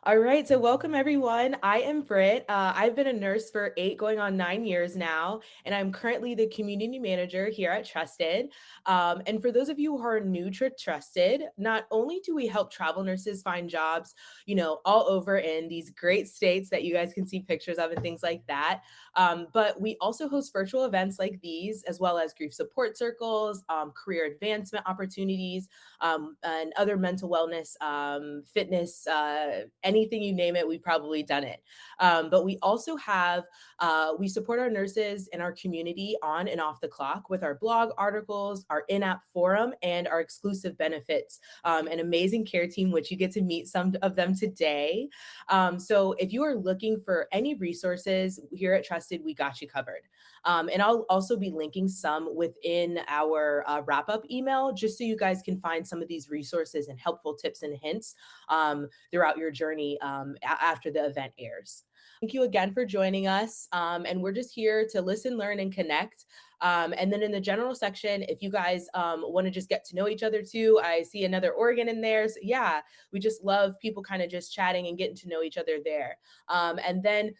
All right, so welcome everyone. I am Britt. I've been a nurse for 8 going on 9 years now, and I'm currently the community manager here at Trusted. And for those of you who are new to Trusted, not only do we help travel nurses find jobs, all over in these great states that you guys can see pictures of and things like that, but we also host virtual events like these, as well as grief support circles, career advancement opportunities, and other mental wellness, fitness, anything you name it, we've probably done it. But we also have, we support our nurses in our community on and off the clock with our blog articles, our in app forum, and our exclusive benefits, an amazing care team, which you get to meet some of them today. So if you are looking for any resources here at Trusted, we got you covered. And I'll also be linking some within our wrap up email, just so you guys can find some of these resources and helpful tips and hints throughout your journey after the event airs. Thank you again for joining us. And we're just here to listen, learn, and connect. And then in the general section, if you guys want to just get to know each other too, I see another Oregon in there. So yeah, we just love people kind of just chatting and getting to know each other there. And then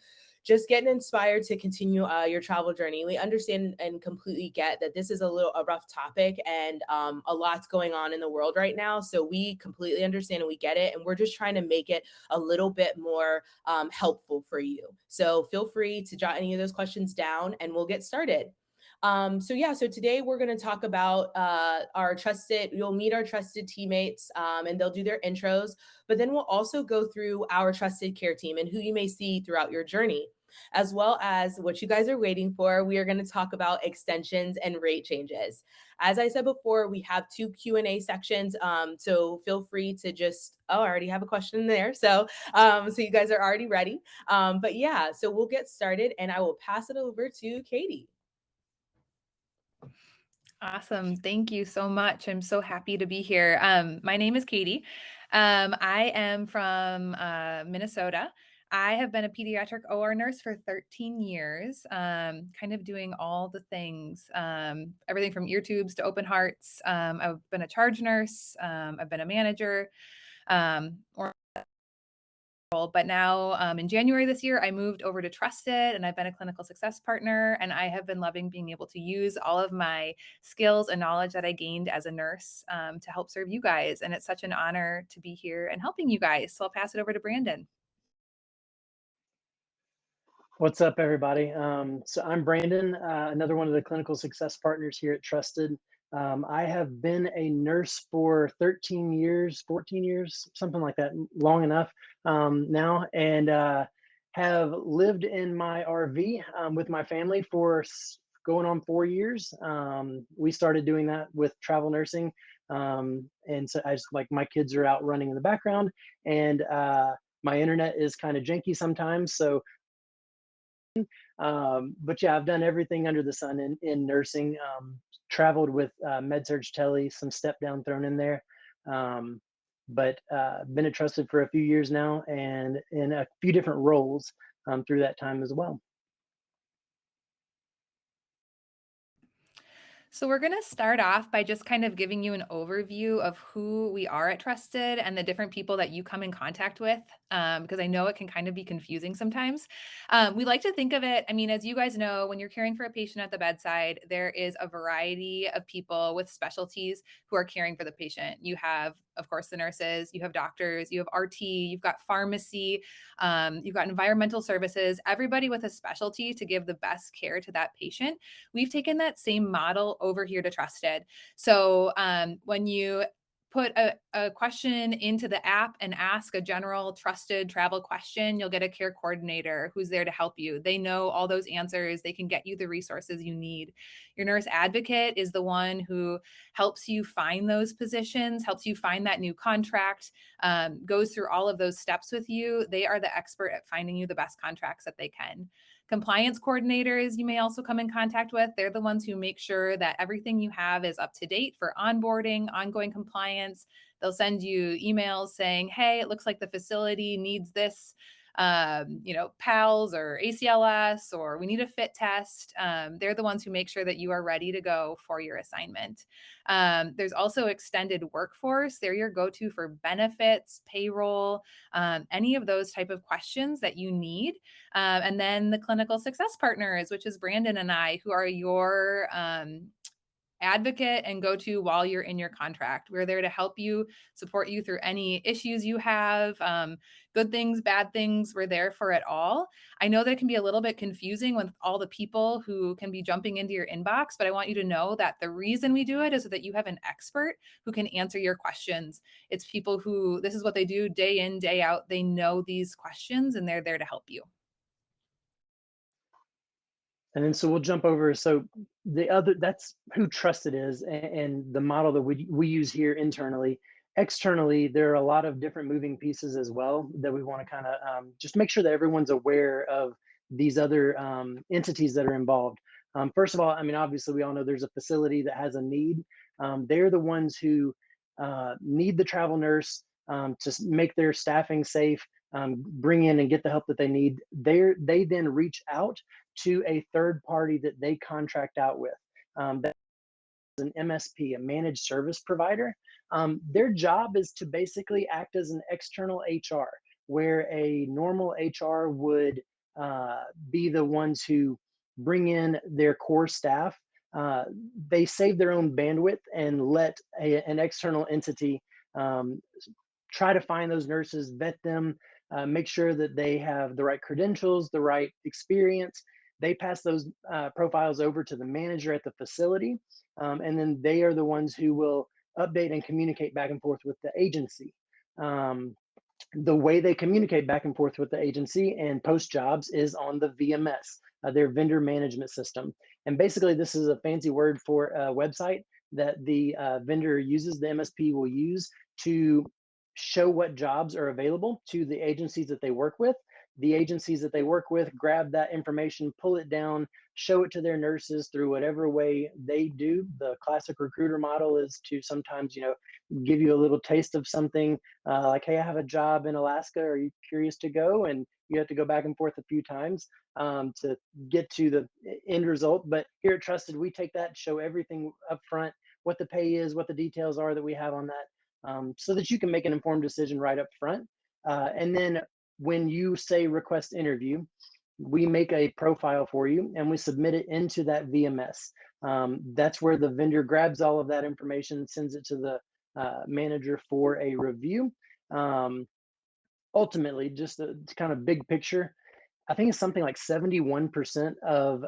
just getting inspired to continue your travel journey. We understand and completely get that this is a rough topic, and a lot's going on in the world right now. So we completely understand and we get it, and we're just trying to make it a little bit more helpful for you. So feel free to jot any of those questions down, and we'll get started. So today we're going to talk about you'll meet our trusted teammates, and they'll do their intros, but then we'll also go through our trusted care team and who you may see throughout your journey, as well as what you guys are waiting for. We are going to talk about extensions and rate changes. As I said before, we have two Q&A sections, so feel free to I already have a question there. So you guys are already ready. But yeah, so we'll get started, and I will pass it over to Katy. Awesome. Thank you so much. I'm so happy to be here. My name is Katy. I am from Minnesota. I have been a pediatric OR nurse for 13 years, kind of doing all the things, everything from ear tubes to open hearts. I've been a charge nurse. I've been a manager, or but now in January this year, I moved over to Trusted and I've been a clinical success partner. And I have been loving being able to use all of my skills and knowledge that I gained as a nurse to help serve you guys. And it's such an honor to be here and helping you guys. So I'll pass it over to Brandon. What's up, everybody? So I'm Brandon, another one of the clinical success partners here at Trusted. I have been a nurse for 13 years, 14 years, something like that, long enough now, and have lived in my RV with my family for going on 4 years. We started doing that with travel nursing. And so I just like my kids are out running in the background, and my internet is kind of janky sometimes. But yeah, I've done everything under the sun in nursing. Traveled with med-surg tele, some step down thrown in there. But been a trusted for a few years now, and in a few different roles through that time as well. So we're going to start off by just kind of giving you an overview of who we are at Trusted and the different people that you come in contact with, because I know it can kind of be confusing sometimes. We like to think of it, I mean, as you guys know, when you're caring for a patient at the bedside, there is a variety of people with specialties who are caring for the patient. You have, of course, the nurses, you have doctors, you have RT, you've got pharmacy, you've got environmental services, everybody with a specialty to give the best care to that patient. We've taken that same model over here to Trusted. So when you put a question into the app and ask a general trusted travel question, you'll get a care coordinator who's there to help you. They know all those answers. They can get you the resources you need. Your nurse advocate is the one who helps you find those positions, helps you find that new contract, goes through all of those steps with you. They are the expert at finding you the best contracts that they can. Compliance coordinators you may also come in contact with. They're the ones who make sure that everything you have is up to date for onboarding, ongoing compliance. They'll send you emails saying, hey, it looks like the facility needs this PALS or ACLS, or we need a fit test. They're the ones who make sure that you are ready to go for your assignment. There's also extended workforce. They're your go-to for benefits, payroll, any of those type of questions that you need. And then the clinical success partners, which is Brandon and I, who are your advocate and go to while you're in your contract. We're there to help you, support you through any issues you have, good things, bad things. We're there for it all. I know that it can be a little bit confusing with all the people who can be jumping into your inbox, but I want you to know that the reason we do it is so that you have an expert who can answer your questions. It's people who, this is what they do day in, day out. They know these questions and they're there to help you. And then so we'll jump over. So the other, that's who Trusted is, and the model that we use here internally. Externally, there are a lot of different moving pieces as well that we want to kind of just make sure that everyone's aware of these other entities that are involved. First of all, I mean, obviously, we all know there's a facility that has a need. They're the ones who need the travel nurse to make their staffing safe, bring in and get the help that they need. They then reach out to a third party that they contract out with. That's an MSP, a managed service provider. Their job is to basically act as an external HR, where a normal HR would be the ones who bring in their core staff. Uh, they save their own bandwidth and let an external entity um, try to find those nurses, vet them, make sure that they have the right credentials, the right experience. They pass those profiles over to the manager at the facility, and then they are the ones who will update and communicate back and forth with the agency. Um, the way they communicate back and forth with the agency and post jobs is on the VMS, their vendor management system. And basically, this is a fancy word for a website that the vendor uses, the MSP will use to show what jobs are available to the agencies that they work with. The agencies that they work with grab that information, pull it down, show it to their nurses through whatever way they do. The classic recruiter model is to sometimes, give you a little taste of something, like, hey, I have a job in Alaska. Are you curious to go? And you have to go back and forth a few times to get to the end result. But here at Trusted, we take that, show everything up front, what the pay is, what the details are that we have on that, so that you can make an informed decision right up front. And then when you say request interview, we make a profile for you and we submit it into that VMS. That's where the vendor grabs all of that information, sends it to the manager for a review. Um, Ultimately, just a kind of big picture, I think it's something like 71% of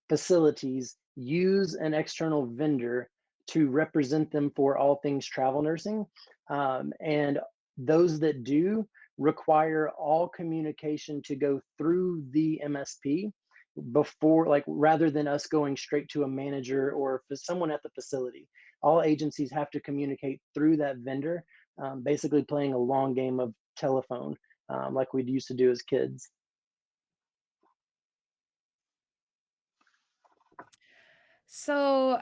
facilities use an external vendor to represent them for all things travel nursing. And those that do require all communication to go through the MSP before, like, rather than us going straight to a manager or someone at the facility. All agencies have to communicate through that vendor, basically playing a long game of telephone, like we used to do as kids. So,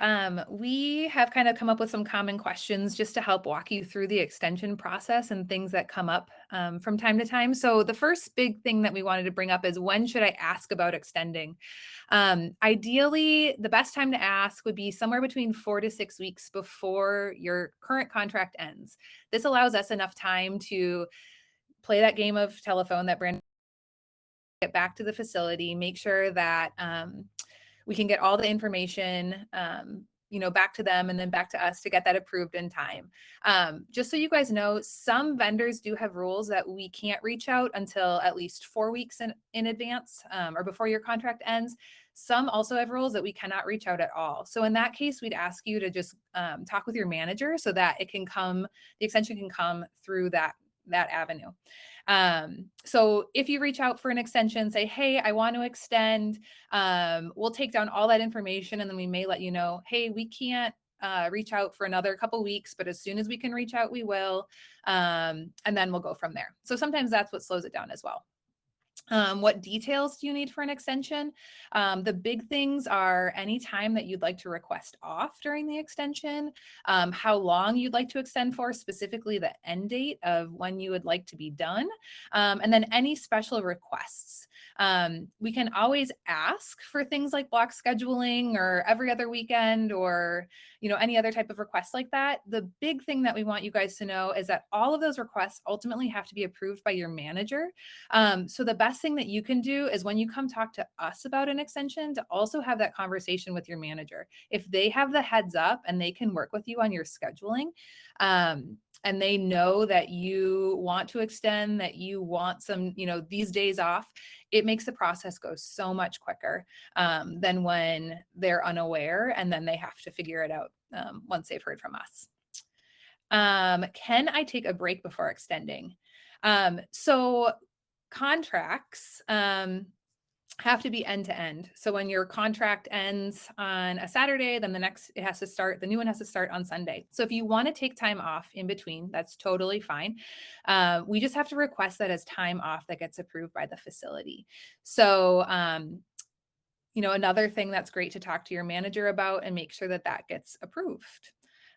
we have kind of come up with some common questions just to help walk you through the extension process and things that come up from time to time. So, the first big thing that we wanted to bring up is, when should I ask about extending? Ideally, the best time to ask would be somewhere between 4 to 6 weeks before your current contract ends. This allows us enough time to play that game of telephone that Brandon, get back to the facility, make sure that we can get all the information, back to them and then back to us to get that approved in time. Just so you guys know, some vendors do have rules that we can't reach out until at least 4 weeks in advance, or before your contract ends. Some also have rules that we cannot reach out at all. So in that case, we'd ask you to just talk with your manager so that the extension can come through that avenue. So if you reach out for an extension, say, hey, I want to extend, we'll take down all that information and then we may let you know, hey, we can't reach out for another couple weeks, but as soon as we can reach out, we will. And then we'll go from there. So sometimes that's what slows it down as well. What details do you need for an extension? The big things are any time that you'd like to request off during the extension, how long you'd like to extend for, specifically the end date of when you would like to be done, and then any special requests. We can always ask for things like block scheduling or every other weekend or any other type of request like that. The big thing that we want you guys to know is that all of those requests ultimately have to be approved by your manager. So the best thing that you can do is when you come talk to us about an extension, to also have that conversation with your manager. If they have the heads up and they can work with you on your scheduling, and they know that you want to extend, that you want some, these days off, it makes the process go so much quicker than when they're unaware and then they have to figure it out once they've heard from us. Can I take a break before extending? So contracts have to be end to end. So when your contract ends on a Saturday, then the new one has to start on Sunday. So if you want to take time off in between, that's totally fine. We just have to request that as time off that gets approved by the facility. So, another thing that's great to talk to your manager about and make sure that that gets approved.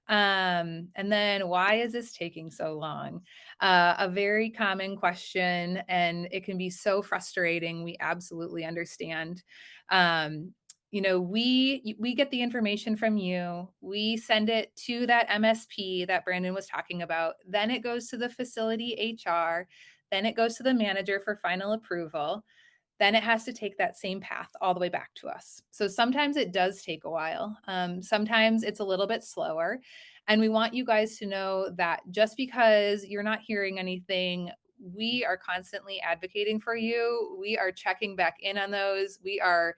And then why is this taking so long? A very common question, and it can be so frustrating. We absolutely understand. We get the information from you. We send it to that MSP that Brandon was talking about. Then it goes to the facility HR. Then it goes to the manager for final approval. Then it has to take that same path all the way back to us. So sometimes it does take a while. Sometimes it's a little bit slower. And we want you guys to know that just because you're not hearing anything, we are constantly advocating for you. We are checking back in on those. We are,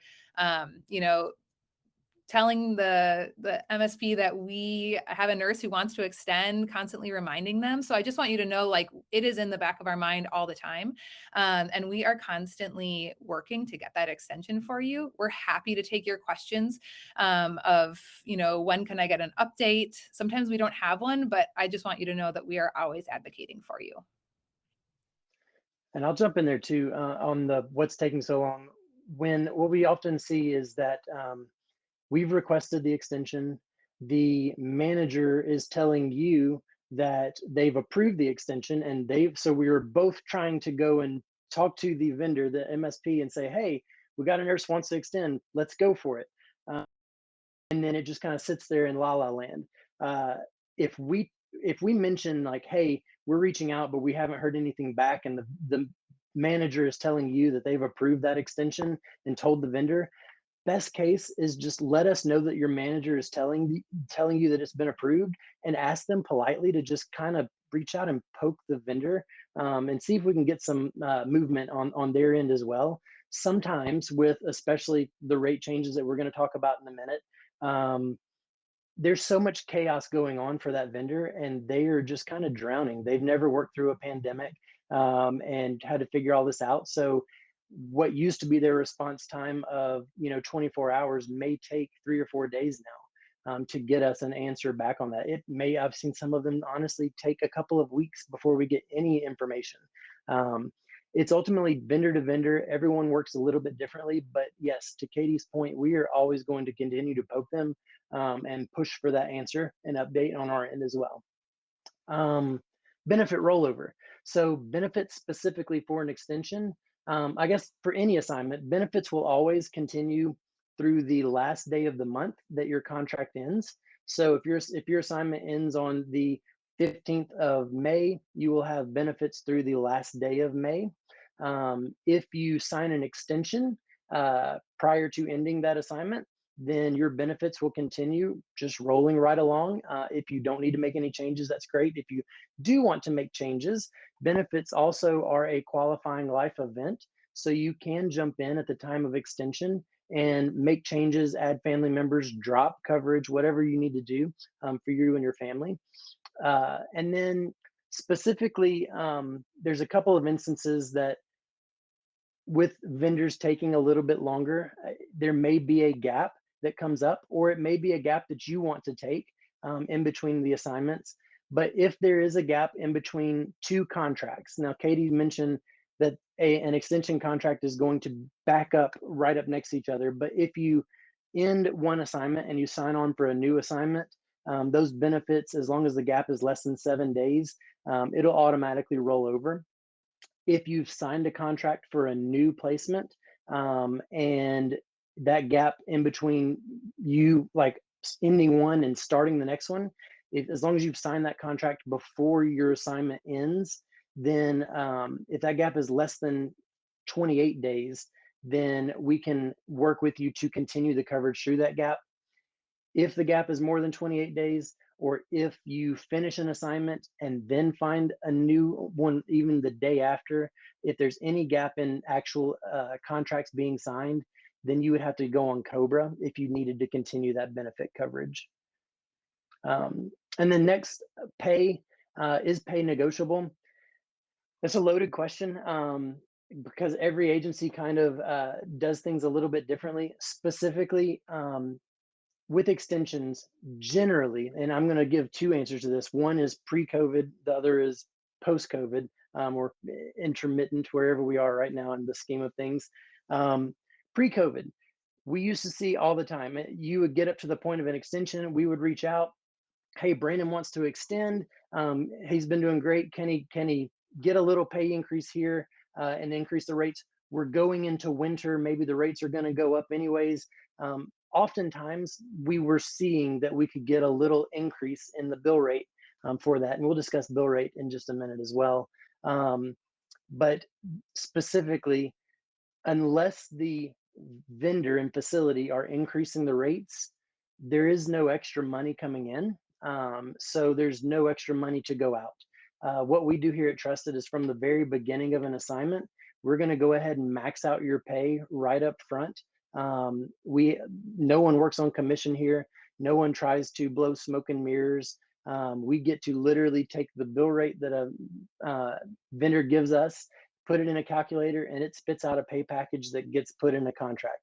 telling the MSP that we have a nurse who wants to extend, constantly reminding them. So I just want you to know, like, it is in the back of our mind all the time. And we are constantly working to get that extension for you. We're happy to take your questions of, when can I get an update? Sometimes we don't have one, but I just want you to know that we are always advocating for you. And I'll jump in there too on the what's taking so long. When what we often see is that we've requested the extension. The manager is telling you that they've approved the extension, and so we were both trying to go and talk to the vendor, the MSP, and say, "Hey, we got a nurse wants to extend. Let's go for it." Uh, and then it just kind of sits there in la la land. Uh, if we mention like, "Hey, we're reaching out, but we haven't heard anything back," and the manager is telling you that they've approved that extension and told the vendor, best case is just let us know that your manager is telling you that it's been approved, and ask them politely to just kind of reach out and poke the vendor, and see if we can get some movement on their end as well. Sometimes with especially the rate changes that we're going to talk about in a minute, um, there's so much chaos going on for that vendor, and they are just kind of drowning. They've never worked through a pandemic, and had to figure all this out. So what used to be their response time of 24 hours may take 3 or 4 days now, to get us an answer back on that. I've seen some of them honestly take a couple of weeks before we get any information. um, it's ultimately vendor to vendor. Everyone works a little bit differently, but yes, to Katie's point, we are always going to continue to poke them, and push for that answer and update on our end as well. Um, Benefit rollover. So benefits specifically for an extension, I guess for any assignment, benefits will always continue through the last day of the month that your contract ends. So if your assignment ends on the 15th of May, you will have benefits through the last day of May. If you sign an extension prior to ending that assignment, then your benefits will continue just rolling right along. If you don't need to make any changes, that's great. If you do want to make changes, benefits also are a qualifying life event. So you can jump in at the time of extension and make changes, add family members, drop coverage, whatever you need to do for you and your family. And then specifically, there's a couple of instances that with vendors taking a little bit longer, there may be a gap that comes up, or it may be a gap that you want to take in between the assignments. But if there is a gap in between two contracts, now Katie mentioned that an extension contract is going to back up right up next to each other. But if you end one assignment and you sign on for a new assignment, those benefits, as long as the gap is less than 7 days, it'll automatically roll over. If you've signed a contract for a new placement, and that gap in between you like ending one and starting the next one, as long as you've signed that contract before your assignment ends, then if that gap is less than 28 days, then we can work with you to continue the coverage through that gap. If the gap is more than 28 days, or if you finish an assignment and then find a new one even the day after, if there's any gap in actual contracts being signed, then you would have to go on Cobra if you needed to continue that benefit coverage. And then next, pay. Is pay negotiable? That's a loaded question, because every agency kind of does things a little bit differently. Specifically, with extensions, generally, and I'm going to give two answers to this. One is pre-COVID, the other is post-COVID, or intermittent, wherever we are right now in the scheme of things. Pre-COVID, we used to see all the time. You would get up to the point of an extension, we would reach out. Hey, Brandon wants to extend. He's been doing great. Can he get a little pay increase here, and increase the rates? We're going into winter. Maybe the rates are going to go up anyways. Oftentimes, we were seeing that we could get a little increase in the bill rate, for that. And we'll discuss bill rate in just a minute as well. But specifically, unless the vendor and facility are increasing the rates, there is no extra money coming in. So there's no extra money to go out. What we do here at Trusted is from the very beginning of an assignment, we're going to go ahead and max out your pay right up front. We No one works on commission here. No one tries to blow smoke and mirrors. We get to literally take the bill rate that a vendor gives us, put it in a calculator, and it spits out a pay package that gets put in a contract.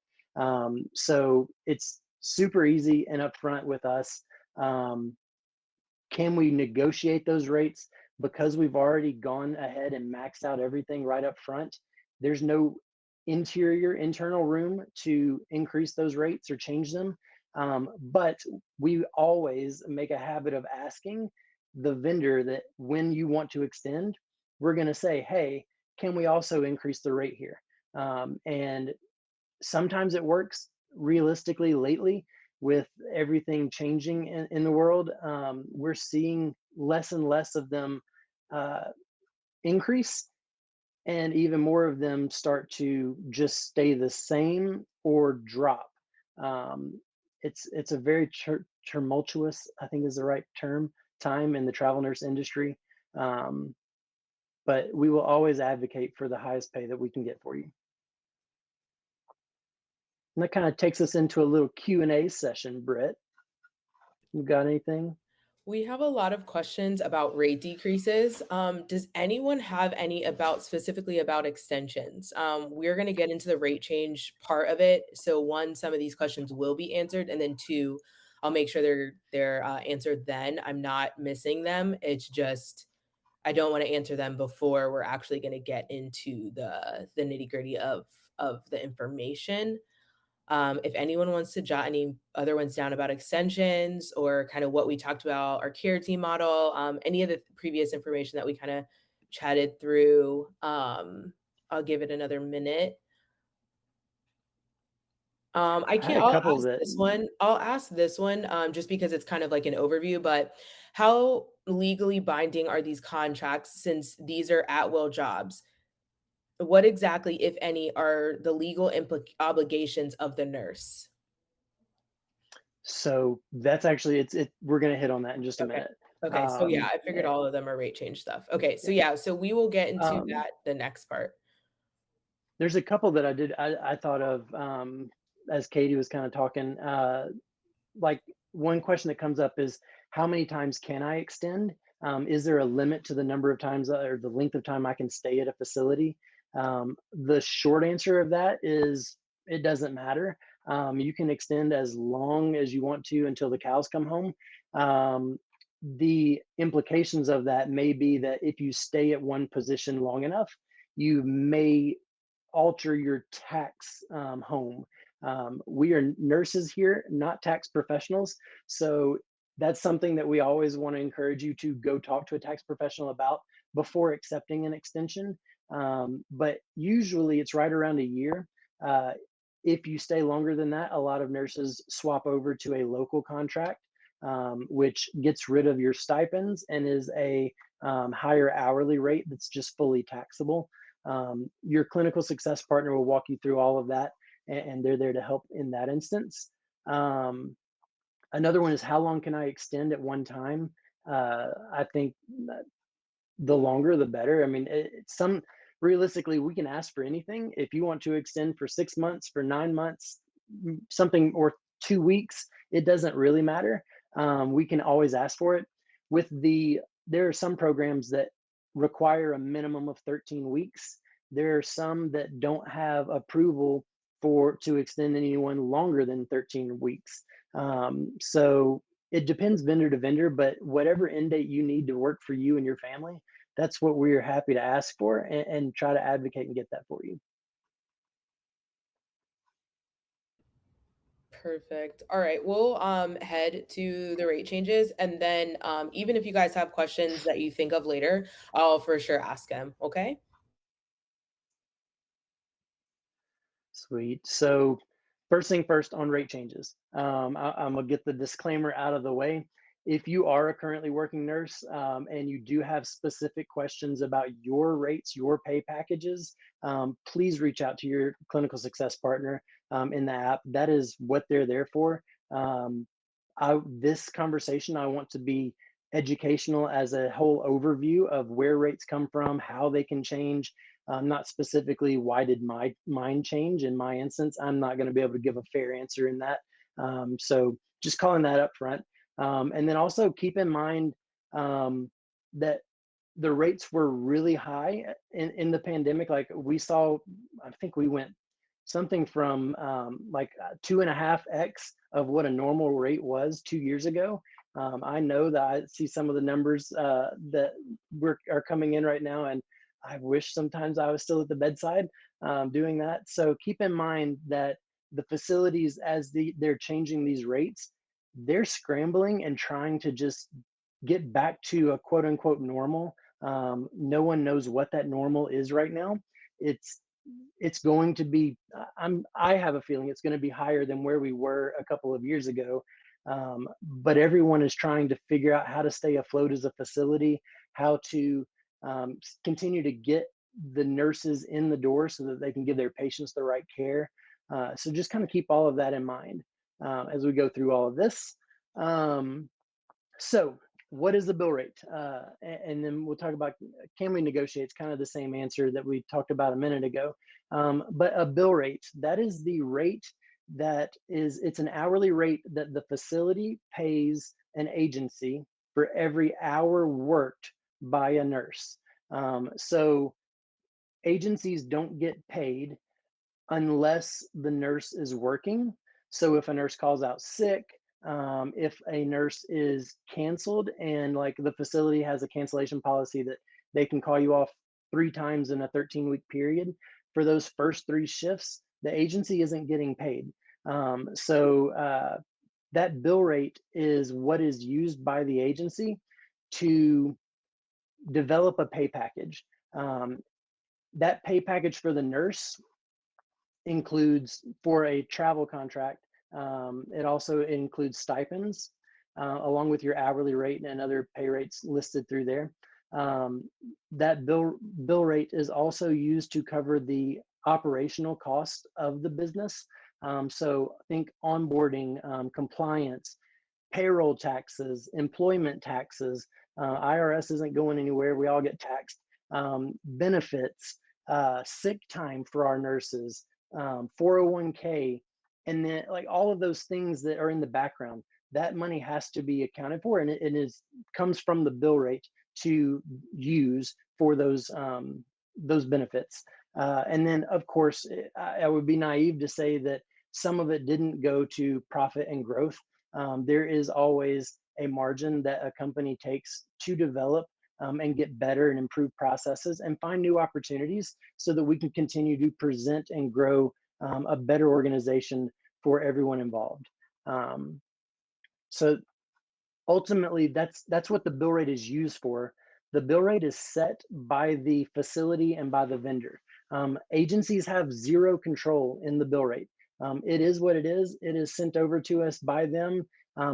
So it's super easy and upfront with us. Can we negotiate those rates? Because we've already gone ahead and maxed out everything right up front, there's no internal room to increase those rates or change them. But we always make a habit of asking the vendor that when you want to extend, we're going to say, hey, can we also increase the rate here? And sometimes it works. Realistically, lately, with everything changing in the world, we're seeing less and less of them uh, increase, and even more of them start to just stay the same or drop. It's a very tumultuous, I think is the right term, time in the travel nurse industry. Um, but we will always advocate for the highest pay that we can get for you. And that kind of takes us into a little Q&A session, Britt. You got anything? We have a lot of questions about rate decreases. Does anyone have any about specifically about extensions? We're going to get into the rate change part of it. So one, some of these questions will be answered, and then two, I'll make sure they're answered. Then I'm not missing them. It's just I don't want to answer them before we're actually going to get into the nitty gritty of the information. If anyone wants to jot any other ones down about extensions or kind of what we talked about, our care team model, any of the previous information that we kind of chatted through, I'll give it another minute. I I had can't. a I'll couple ask that this one. I'll ask this one just because it's kind of like an overview. But how legally binding are these contracts since these are at will jobs? What exactly, if any, are the legal obligations of the nurse? so that's actually we're gonna hit on that in just a Okay. minute. Okay, so yeah, I figured Yeah, all of them are rate change stuff. Okay, so yeah. yeah, so we will get into Um, that the next part. there's a couple that I thought of, as Katie was kind of talking. Like, one question that comes up is, how many times can I extend? Is there a limit to the number of times, or the length of time I can stay at a facility? The short answer of that is it doesn't matter. You can extend as long as you want to until the cows come home. The implications of that may be that if you stay at one position long enough, you may alter your tax home. We are nurses here, not tax professionals. So that's something that we always want to encourage you to go talk to a tax professional about before accepting an extension. But usually it's right around a year. Uh, if you stay longer than that, a lot of nurses swap over to a local contract, which gets rid of your stipends and is a higher hourly rate that's just fully taxable. Your clinical success partner will walk you through all of that, and they're there to help in that instance. Um, Another one is how long can I extend at one time? I think the longer the better. I mean, some realistically, we can ask for anything. If you want to extend for 6 months, for 9 months, something, or 2 weeks, it doesn't really matter. We can always ask for it. There are some programs that require a minimum of 13 weeks. There are some that don't have approval for to extend anyone longer than 13 weeks. So it depends vendor to vendor, but whatever end date you need to work for you and your family, that's what we're happy to ask for, and try to advocate and get that for you. Perfect. All right. We'll head to the rate changes, and then even if you guys have questions that you think of later, I'll for sure ask them. Okay. Sweet. So, first thing first on rate changes. I'm gonna get the disclaimer out of the way. If you are a currently working nurse, and you do have specific questions about your rates, your pay packages, please reach out to your clinical success partner in the app. That is what they're there for. Um, this conversation, I want to be educational as a whole overview of where rates come from, how they can change, not specifically why did my mind change in my instance. I'm not going to be able to give a fair answer in that. So just calling that up front. And then also keep in mind that the rates were really high in the pandemic. Like we saw, I think we went something from like 2.5x of what a normal rate was 2 years ago. I know that I see some of the numbers that are coming in right now, and I wish sometimes I was still at the bedside doing that. So keep in mind that the facilities, as they're changing these rates, they're scrambling and trying to just get back to a quote unquote normal. No one knows what that normal is right now. It's it's going to be, I have a feeling it's going to be higher than where we were a couple of years ago. But everyone is trying to figure out how to stay afloat as a facility, how to continue to get the nurses in the door so that they can give their patients the right care. So just kind of keep all of that in mind as we go through all of this. Um, so, what is the bill rate? And then we'll talk about, can we negotiate? It's kind of the same answer that we talked about a minute ago. But a bill rate, that is the rate it's an hourly rate that the facility pays an agency for every hour worked by a nurse. So agencies don't get paid unless the nurse is working. So if a nurse calls out sick, if a nurse is canceled, and like the facility has a cancellation policy that they can call you off 3 times in a 13-week period, for those first 3 shifts, the agency isn't getting paid. So that bill rate is what is used by the agency to develop a pay package. Um, that pay package for the nurse includes, for a travel contract, it also includes stipends along with your hourly rate and other pay rates listed through there. Um, that bill rate is also used to cover the operational cost of the business. So think onboarding, compliance, payroll taxes, employment taxes. IRS isn't going anywhere. We all get taxed. Benefits, sick time for our nurses, 401k, and then like all of those things that are in the background. That money has to be accounted for, and it is comes from the bill rate to use for those benefits. And then, of course, I would be naive to say that some of it didn't go to profit and growth. There is always a margin that a company takes to develop and get better and improve processes and find new opportunities so that we can continue to present and grow a better organization for everyone involved. Um, so ultimately, that's what the bill rate is used for. The bill rate is set by the facility and by the vendor. Agencies have zero control in the bill rate. It is what it is. It is sent over to us by them.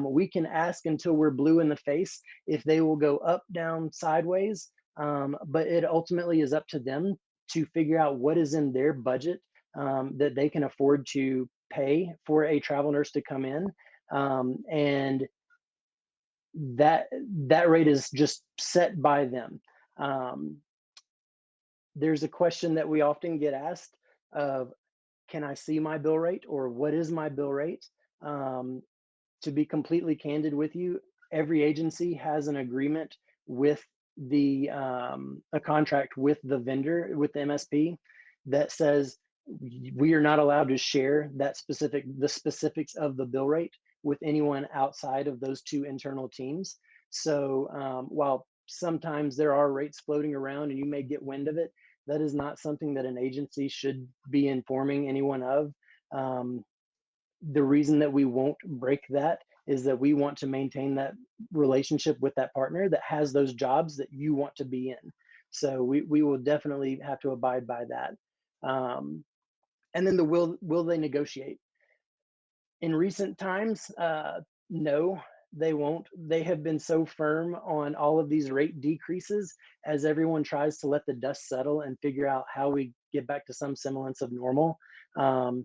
We can ask until we're blue in the face if they will go up, down, sideways, but it ultimately is up to them to figure out what is in their budget that they can afford to pay for a travel nurse to come in. And that that rate is just set by them. Um, there's a question that we often get asked of, can I see my bill rate, or what is my bill rate? Um, to be completely candid with you, every agency has an agreement with a contract with the vendor, with the MSP, that says we are not allowed to share the specifics of the bill rate with anyone outside of those two internal teams. So while sometimes there are rates floating around and you may get wind of it, that is not something that an agency should be informing anyone of. Um, the reason that we won't break that is that we want to maintain that relationship with that partner that has those jobs that you want to be in. So we will definitely have to abide by that. Um, and then will they negotiate? In recent times, no, they won't. They have been so firm on all of these rate decreases as everyone tries to let the dust settle and figure out how we get back to some semblance of normal. Um,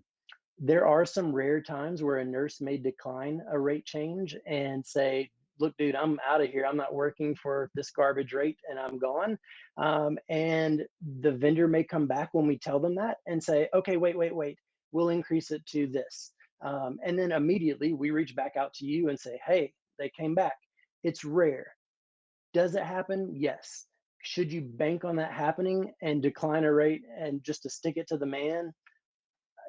there are some rare times where a nurse may decline a rate change and say, look, dude, I'm out of here. I'm not working for this garbage rate and I'm gone. And the vendor may come back when we tell them that and say, okay, wait. We'll increase it to this. And then immediately we reach back out to you and say, hey, they came back. It's rare. Does it happen? Yes. Should you bank on that happening and decline a rate and just to stick it to the man?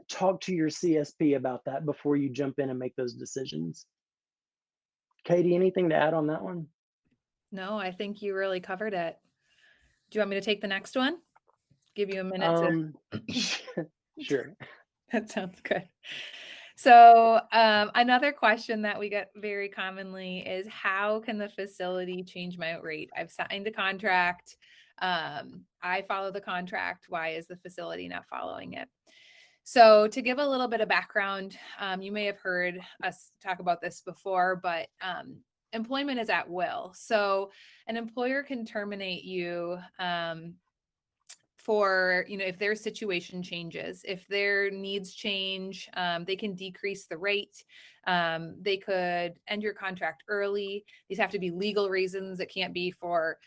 Talk to your CSP about that before you jump in and make those decisions. Katie, anything to add on that one? No, I think you really covered it. Do you want me to take the next one? Give you a minute Um, to sure. that sounds good. So, another question that we get very commonly is how can the facility change my rate? I've signed a contract. I follow the contract. Why is the facility not following it? So, to give a little bit of background, you may have heard us talk about this before, but employment is at will. So, an employer can terminate you for, if their situation changes, if their needs change, they can decrease the rate. They could end your contract early. These have to be legal reasons. It can't be for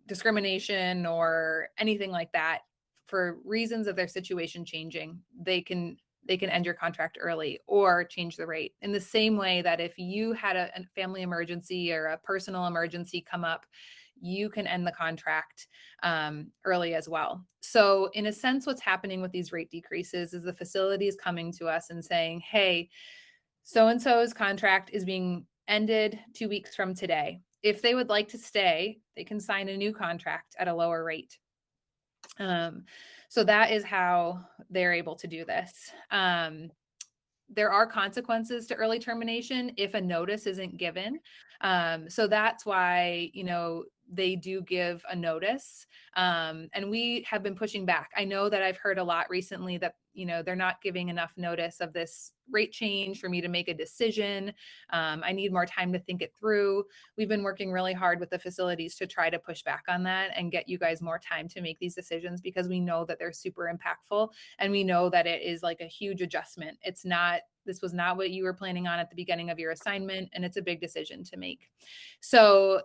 discrimination or anything like that. For reasons of their situation changing, they can end your contract early or change the rate, in the same way that if you had a family emergency or a personal emergency come up, you can end the contract early as well. So, in a sense, what's happening with these rate decreases is the facility is coming to us and saying, hey, so and so's contract is being ended 2 weeks from today. If they would like to stay, they can sign a new contract at a lower rate. Um, so that is how they're able to do this. There are consequences to early termination if a notice isn't given. So that's why, they do give a notice. And we have been pushing back. I know that I've heard a lot recently that, they're not giving enough notice of this rate change for me to make a decision. I need more time to think it through. We've been working really hard with the facilities to try to push back on that and get you guys more time to make these decisions, because we know that they're super impactful and we know that it is like a huge adjustment. This was not what you were planning on at the beginning of your assignment, and it's a big decision to make. So,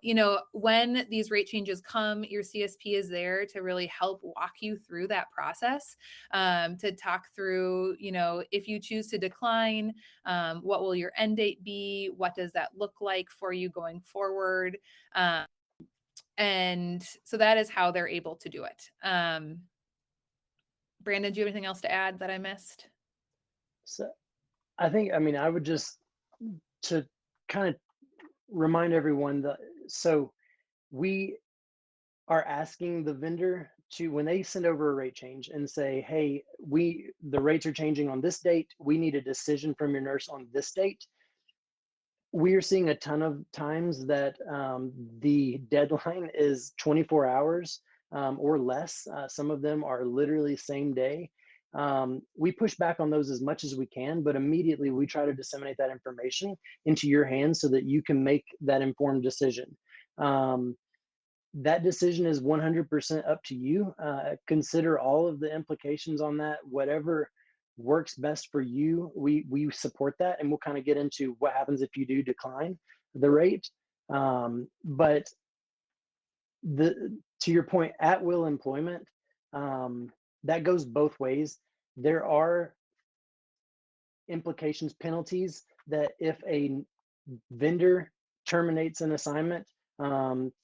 when these rate changes come, your CSP is there to really help walk you through that process, to talk through, if you choose to decline, what will your end date be? What does that look like for you going forward? And so that is how they're able to do it. Brandon, do you have anything else to add that I missed? So I would just to kind of remind everyone that so We are asking the vendor to, when they send over a rate change and say, hey, the rates are changing on this date, we need a decision from your nurse on this date. We are seeing a ton of times that the deadline is 24 hours or less. Some of them are literally same day. We push back on those as much as we can, but immediately we try to disseminate that information into your hands so that you can make that informed decision. Um, that decision is 100% up to you. Consider all of the implications on that. Whatever works best for you, we support that, and we'll kind of get into what happens if you do decline the rate. But the to your point, at will employment, um, that goes both ways. There are implications, penalties that if a vendor terminates an assignment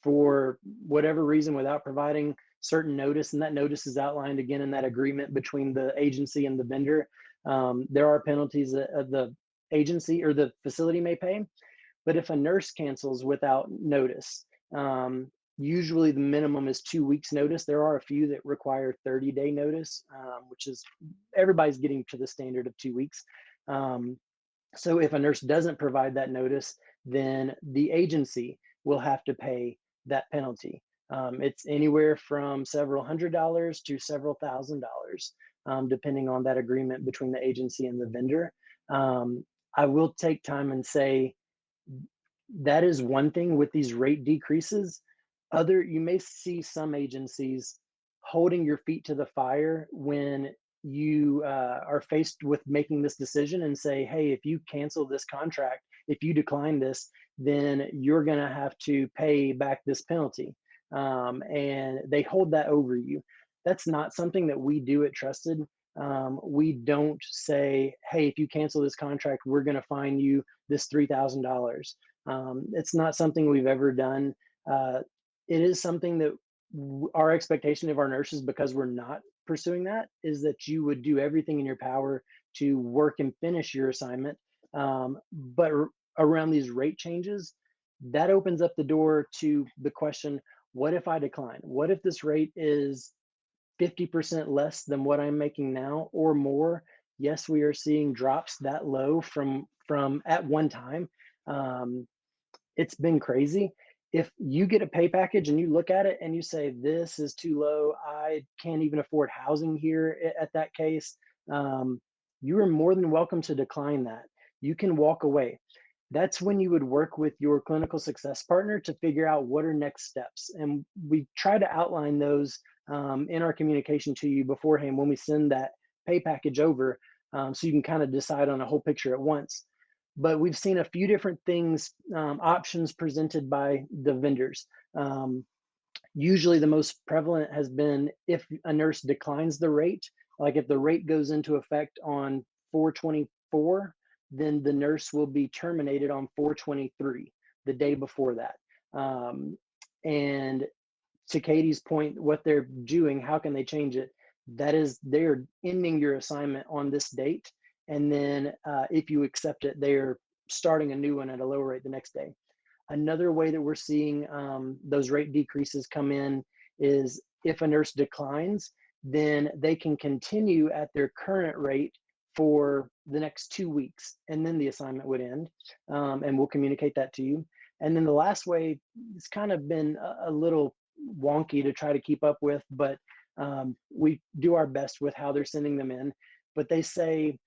for whatever reason without providing certain notice, and that notice is outlined again in that agreement between the agency and the vendor, there are penalties that the agency or the facility may pay. But if a nurse cancels without notice, usually the minimum is 2 weeks notice. There are a few that require 30-day notice, which is everybody's getting to the standard of 2 weeks. Um, so if a nurse doesn't provide that notice, then the agency will have to pay that penalty. It's anywhere from several $100s to several $1,000s, depending on that agreement between the agency and the vendor. I will take time and say that is one thing with these rate decreases. You may see some agencies holding your feet to the fire when you are faced with making this decision and say, hey, if you cancel this contract, if you decline this, then you're going to have to pay back this penalty. And they hold that over you. That's not something that we do at Trusted. We don't say, hey, if you cancel this contract, we're going to fine you this $3,000. It's not something we've ever done. Uh, it is something that our expectation of our nurses, because we're not pursuing that, is that you would do everything in your power to work and finish your assignment. But around these rate changes, that opens up the door to the question, what if I decline? What if this rate is 50% less than what I'm making now or more? Yes, we are seeing drops that low from at one time. Um, it's been crazy. If you get a pay package and you look at it and you say, this is too low, I can't even afford housing here at that case, you are more than welcome to decline that. You can walk away. That's when you would work with your clinical success partner to figure out what are next steps. And we try to outline those in our communication to you beforehand when we send that pay package over, so you can kind of decide on a whole picture at once. But we've seen a few different things, options presented by the vendors. Um, Usually the most prevalent has been if a nurse declines the rate, like if the rate goes into effect on 4/24, then the nurse will be terminated on 4/23, the day before that. And to Katie's point, what they're doing, how can they change it? That is, they're ending your assignment on this date. And then if you accept it, they're starting a new one at a lower rate the next day. Another way that we're seeing those rate decreases come in is if a nurse declines, then they can continue at their current rate for the next 2 weeks, and then the assignment would end. And we'll communicate that to you. And then the last way, it's kind of been a little wonky to try to keep up with, but we do our best with how they're sending them in. But they say,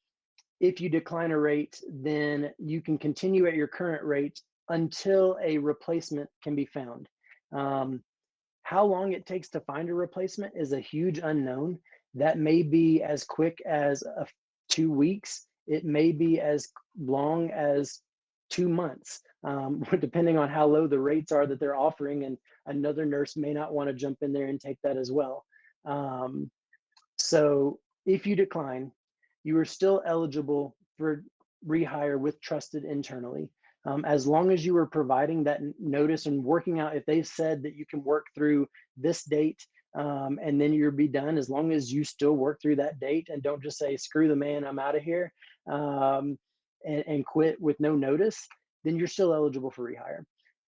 if you decline a rate, then you can continue at your current rate until a replacement can be found. Um, how long it takes to find a replacement is a huge unknown. That may be as quick as 2 weeks. It may be as long as 2 months, depending on how low the rates are that they're offering. And another nurse may not want to jump in there and take that as well. Um, so if you decline, you are still eligible for rehire with Trusted internally. As long as you are providing that notice and working out, if they've said that you can work through this date, and then you'll be done, as long as you still work through that date and don't just say, screw the man, I'm out of here, and quit with no notice, then you're still eligible for rehire.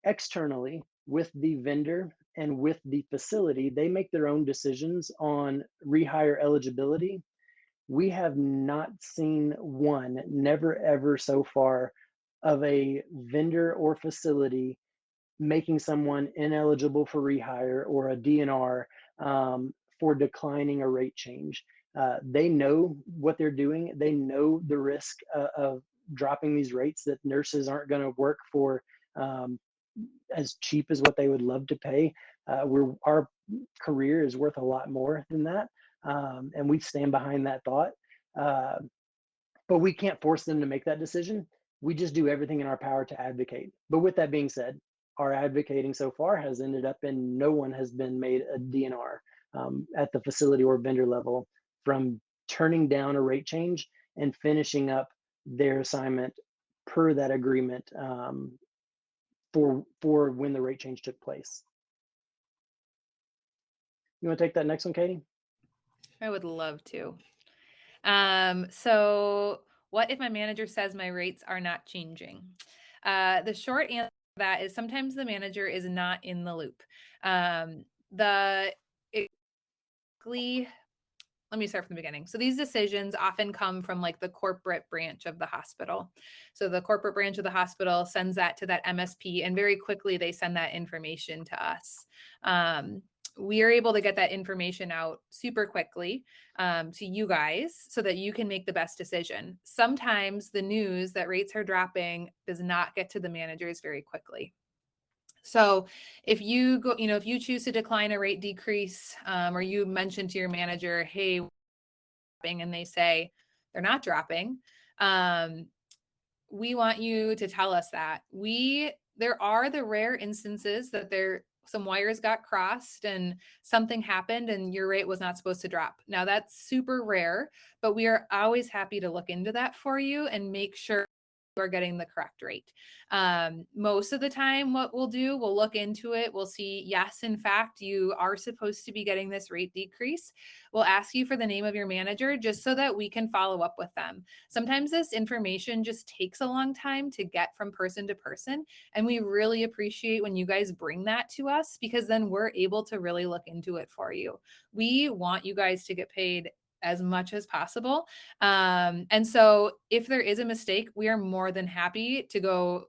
Externally, with the vendor and with the facility. They make their own decisions on rehire eligibility. We have not seen one, never ever so far, of a vendor or facility making someone ineligible for rehire or a DNR for declining a rate change. They know what they're doing. They know the risk of dropping these rates, that nurses aren't going to work for um, as cheap as what they would love to pay. Our career is worth a lot more than that, and we stand behind that thought. Uh, but we can't force them to make that decision. We just do everything in our power to advocate. But with that being said, our advocating so far has ended up in no one has been made a DNR at the facility or vendor level from turning down a rate change and finishing up their assignment per that agreement for when the rate change took place. You want to take that next one, Katie? I would love to. So what if my manager says my rates are not changing? The short answer to that is sometimes the manager is not in the loop. The exactly let me start from the beginning. So these decisions often come from like the corporate branch of the hospital. So the corporate branch of the hospital sends that to that MSP, and very quickly they send that information to us. We are able to get that information out super quickly to you guys so that you can make the best decision. Sometimes the news that rates are dropping does not get to the managers very quickly. So if you go, if you choose to decline a rate decrease, or you mention to your manager, hey, and they say they're not dropping, we want you to tell us that. There are the rare instances that some wires got crossed and something happened and your rate was not supposed to drop. Now that's super rare, but we are always happy to look into that for you and make sure are getting the correct rate. Most of the time, what we'll do, we'll look into it. We'll see, yes, in fact, you are supposed to be getting this rate decrease. We'll ask you for the name of your manager just so that we can follow up with them. Sometimes this information just takes a long time to get from person to person. And we really appreciate when you guys bring that to us, because then we're able to really look into it for you. We want you guys to get paid as much as possible. And so if there is a mistake, we are more than happy to go,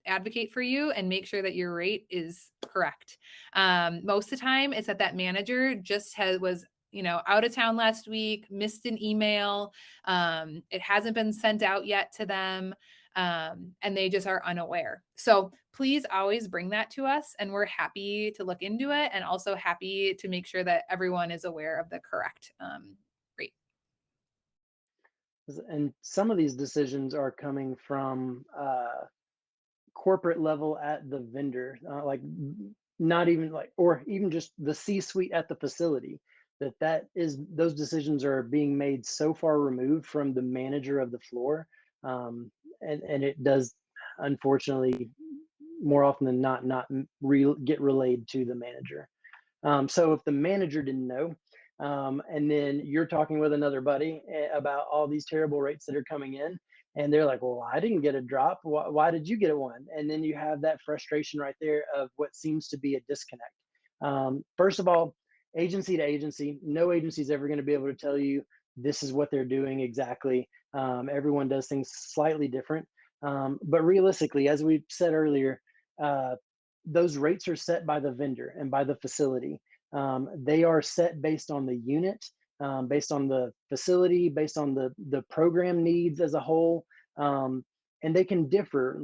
advocate for you and make sure that your rate is correct. Most of the time it's that manager just was out of town last week, missed an email. It hasn't been sent out yet to them. And they just are unaware. So please always bring that to us, and we're happy to look into it, and also happy to make sure that everyone is aware of the correct rate. And some of these decisions are coming from corporate level at the vendor, like not even like, or even just the C-suite at the facility. Those decisions are being made so far removed from the manager of the floor, and it does, unfortunately, more often than not get relayed to the manager. So if the manager didn't know, and then you're talking with another buddy about all these terrible rates that are coming in, and they're like, "Well, I didn't get a drop. Why did you get a one?" And then you have that frustration right there of what seems to be a disconnect. First of all, agency to agency, no agency is ever going to be able to tell you this is what they're doing exactly. Everyone does things slightly different. But realistically, as we said earlier, uh, those rates are set by the vendor and by the facility. They are set based on the unit, based on the facility, based on the program needs as a whole, and they can differ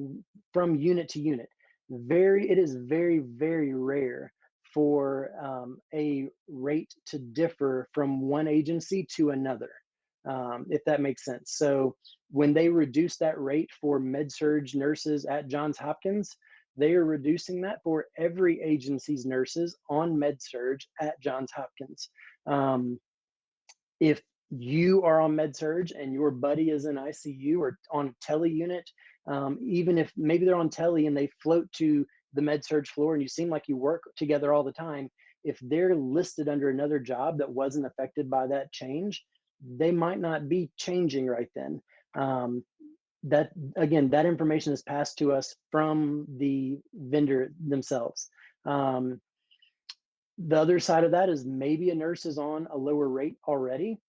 from unit to unit. It is very rare for a rate to differ from one agency to another, if that makes sense. So when they reduce that rate for med-surg nurses at Johns Hopkins, they are reducing that for every agency's nurses on med-surg at Johns Hopkins. If you are on med-surg and your buddy is in ICU or on a tele unit, even if maybe they're on tele and they float to the med-surg floor and you seem like you work together all the time, if they're listed under another job that wasn't affected by that change, they might not be changing right then. Um, that again, that information is passed to us from the vendor themselves. Um, the other side of that is maybe a nurse is on a lower rate already.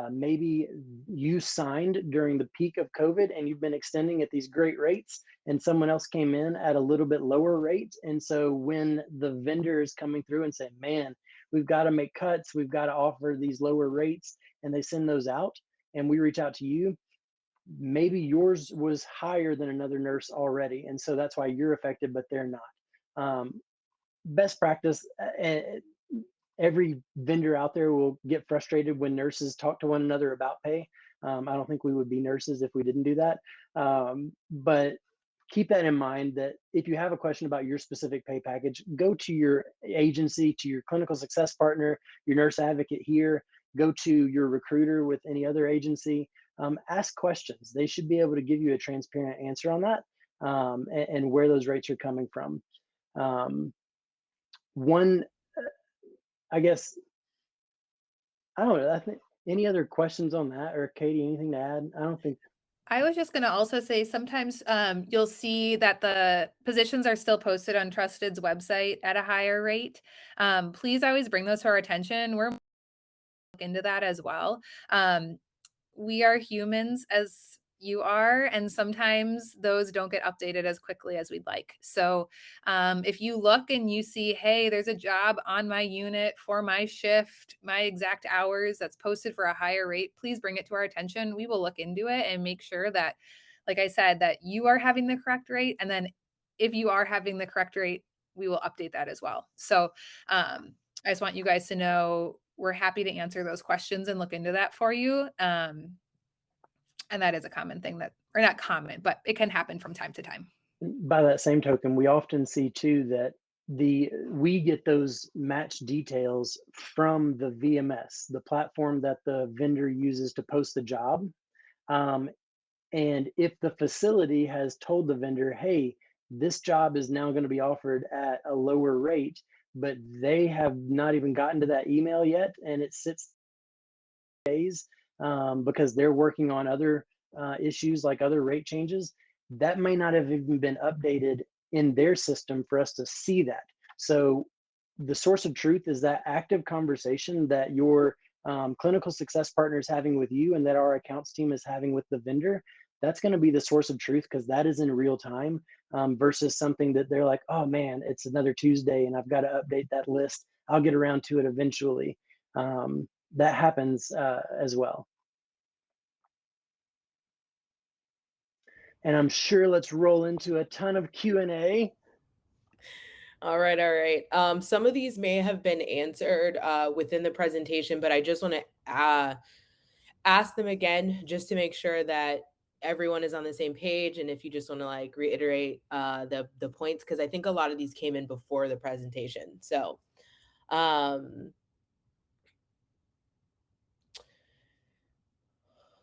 Maybe you signed during the peak of COVID and you've been extending at these great rates, and someone else came in at a little bit lower rate. And so when the vendor is coming through and saying, man, we've got to make cuts, we've got to offer these lower rates, and they send those out, and we reach out to you, maybe yours was higher than another nurse already. And so that's why you're affected, but they're not. Best practice, every vendor out there will get frustrated when nurses talk to one another about pay. I don't think we would be nurses if we didn't do that. But keep that in mind, that if you have a question about your specific pay package, go to your agency, to your clinical success partner, your nurse advocate here, go to your recruiter with any other agency. Ask questions. They should be able to give you a transparent answer on that, and where those rates are coming from. Um, one, I guess, I don't know. I think any other questions on that, or Katie, anything to add? I don't think I was just gonna also say sometimes, you'll see that the positions are still posted on Trusted's website at a higher rate. Please always bring those to our attention. We're look into that as well. We are humans as you are, and sometimes those don't get updated as quickly as we'd like. So if you look and you see, hey, there's a job on my unit for my shift, my exact hours that's posted for a higher rate, please bring it to our attention. We will look into it and make sure that, like I said, that you are having the correct rate. And then if you are having the correct rate, we will update that as well. So I just want you guys to know we're happy to answer those questions and look into that for you. And that is a common thing that, or not common, but it can happen from time to time. by that same token, we often see too that we get those match details from the VMS, the platform that the vendor uses to post the job. Um, and if the facility has told the vendor, hey, this job is now going to be offered at a lower rate, but they have not even gotten to that email yet, and it sits days, because they're working on other issues like other rate changes, that may not have even been updated in their system for us to see that. So the source of truth is that active conversation that your clinical success partner is having with you and that our accounts team is having with the vendor. That's going to be the source of truth, because that is in real time, versus something that they're like, oh man, it's another Tuesday and I've got to update that list. I'll get around to it eventually. That happens as well. And I'm sure let's roll into a ton of Q&A. All right, all right. Some of these may have been answered within the presentation, but I just want to ask them again just to make sure that everyone is on the same page. And if you just want to like reiterate the points, because I think a lot of these came in before the presentation. So, um,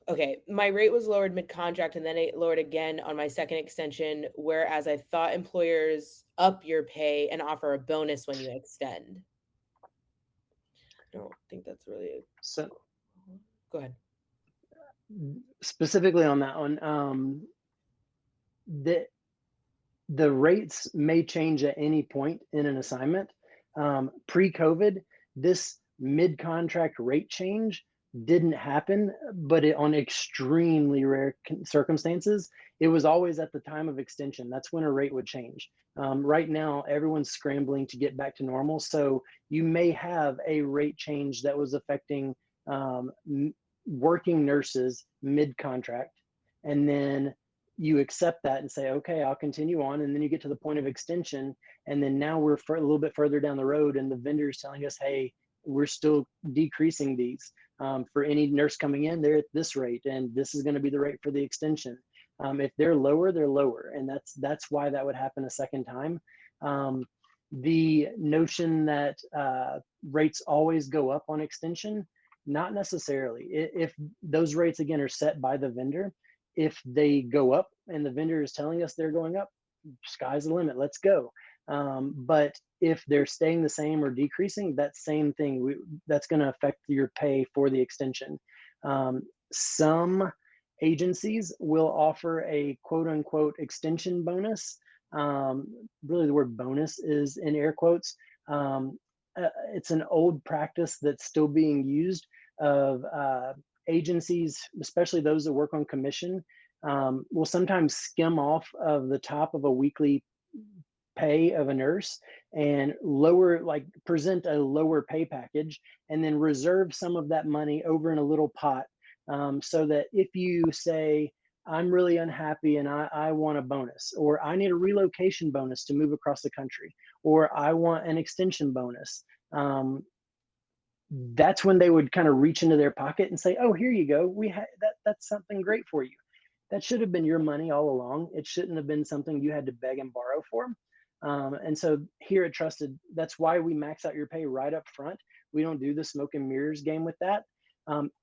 okay, my rate was lowered mid-contract and then it lowered again on my second extension, whereas I thought employers up your pay and offer a bonus when you extend. I don't think that's really So go ahead. specifically on that one, the the rates may change at any point in an assignment. Pre-COVID, this mid-contract rate change didn't happen, but on extremely rare circumstances, it was always at the time of extension. That's when a rate would change. Right now, everyone's scrambling to get back to normal, so you may have a rate change that was affecting working nurses mid-contract, and then you accept that and say, okay, I'll continue on. And then you get to the point of extension. And then now we're a little bit further down the road, and the vendor is telling us, hey, we're still decreasing these. For any nurse coming in, they're at this rate, and this is going to be the rate for the extension. If they're lower, they're lower. And that's why that would happen a second time. The notion that rates always go up on extension, not necessarily. If those rates, again, are set by the vendor, if they go up and the vendor is telling us they're going up, sky's the limit, let's go. But if they're staying the same or decreasing, that same thing, that's going to affect your pay for the extension. Some agencies will offer a quote unquote extension bonus. Really, the word bonus is in air quotes. It's an old practice that's still being used of agencies, especially those that work on commission, will sometimes skim off of the top of a weekly pay of a nurse and lower, like present a lower pay package, and then reserve some of that money over in a little pot, so that if you say, I'm really unhappy and I want a bonus, or I need a relocation bonus to move across the country, or I want an extension bonus, that's when they would kind of reach into their pocket and say, oh, here you go, that's something great for you. That should have been your money all along. It shouldn't have been something you had to beg and borrow for. And so here at Trusted, that's why we max out your pay right up front. We don't do the smoke and mirrors game with that.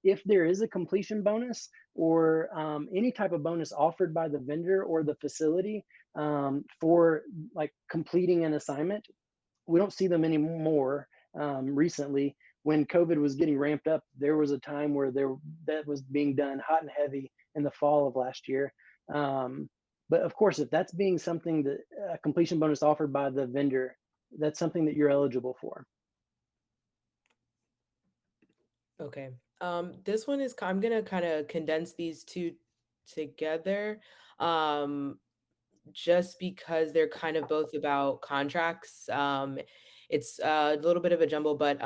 If there is a completion bonus, or any type of bonus offered by the vendor or the facility, for like completing an assignment, we don't see them anymore. Recently, when COVID was getting ramped up, there was a time where that was being done hot and heavy in the fall of last year. But of course, if that's being something that a completion bonus offered by the vendor, that's something that you're eligible for. Okay. This one is, I'm gonna kind of condense these two together. Um, just because they're kind of both about contracts. It's a little bit of a jumble, but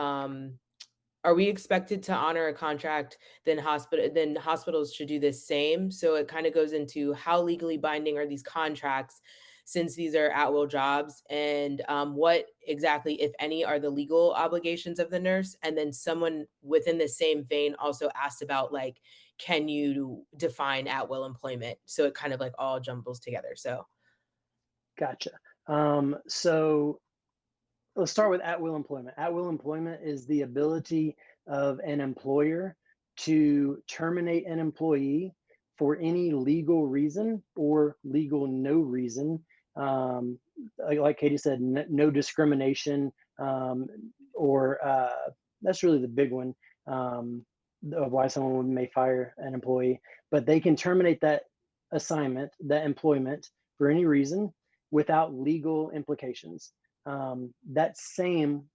are we expected to honor a contract? Then hospitals should do the same. So it kind of goes into how legally binding are these contracts, since these are at will jobs, and what exactly, if any, are the legal obligations of the nurse? And then someone within the same vein also asked about, like, can you define at will employment? So it kind of like all jumbles together. So Gotcha. So let's start with at will employment. At will employment is the ability of an employer to terminate an employee for any legal reason or legal no reason. Like Katie said, no discrimination, um, or that's really the big one, of why someone may fire an employee. But they can terminate that assignment, that employment, for any reason without legal implications. That same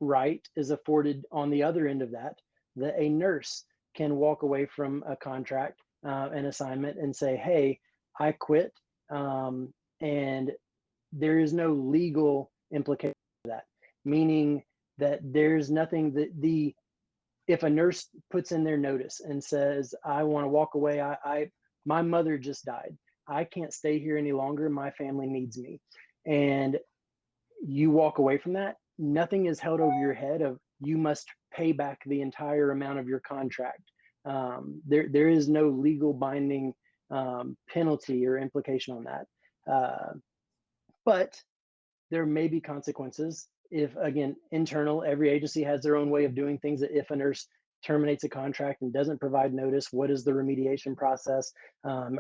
right is afforded on the other end of that, that a nurse can walk away from a contract, an assignment, and say, hey, I quit. And there is no legal implication for that, meaning that there's nothing that if a nurse puts in their notice and says, I want to walk away, my mother just died, I can't stay here any longer, my family needs me, and you walk away from that, nothing is held over your head of you must pay back the entire amount of your contract. There is no legal binding penalty or implication on that. But there may be consequences if, again, internal, every agency has their own way of doing things. That if a nurse terminates a contract and doesn't provide notice, what is the remediation process?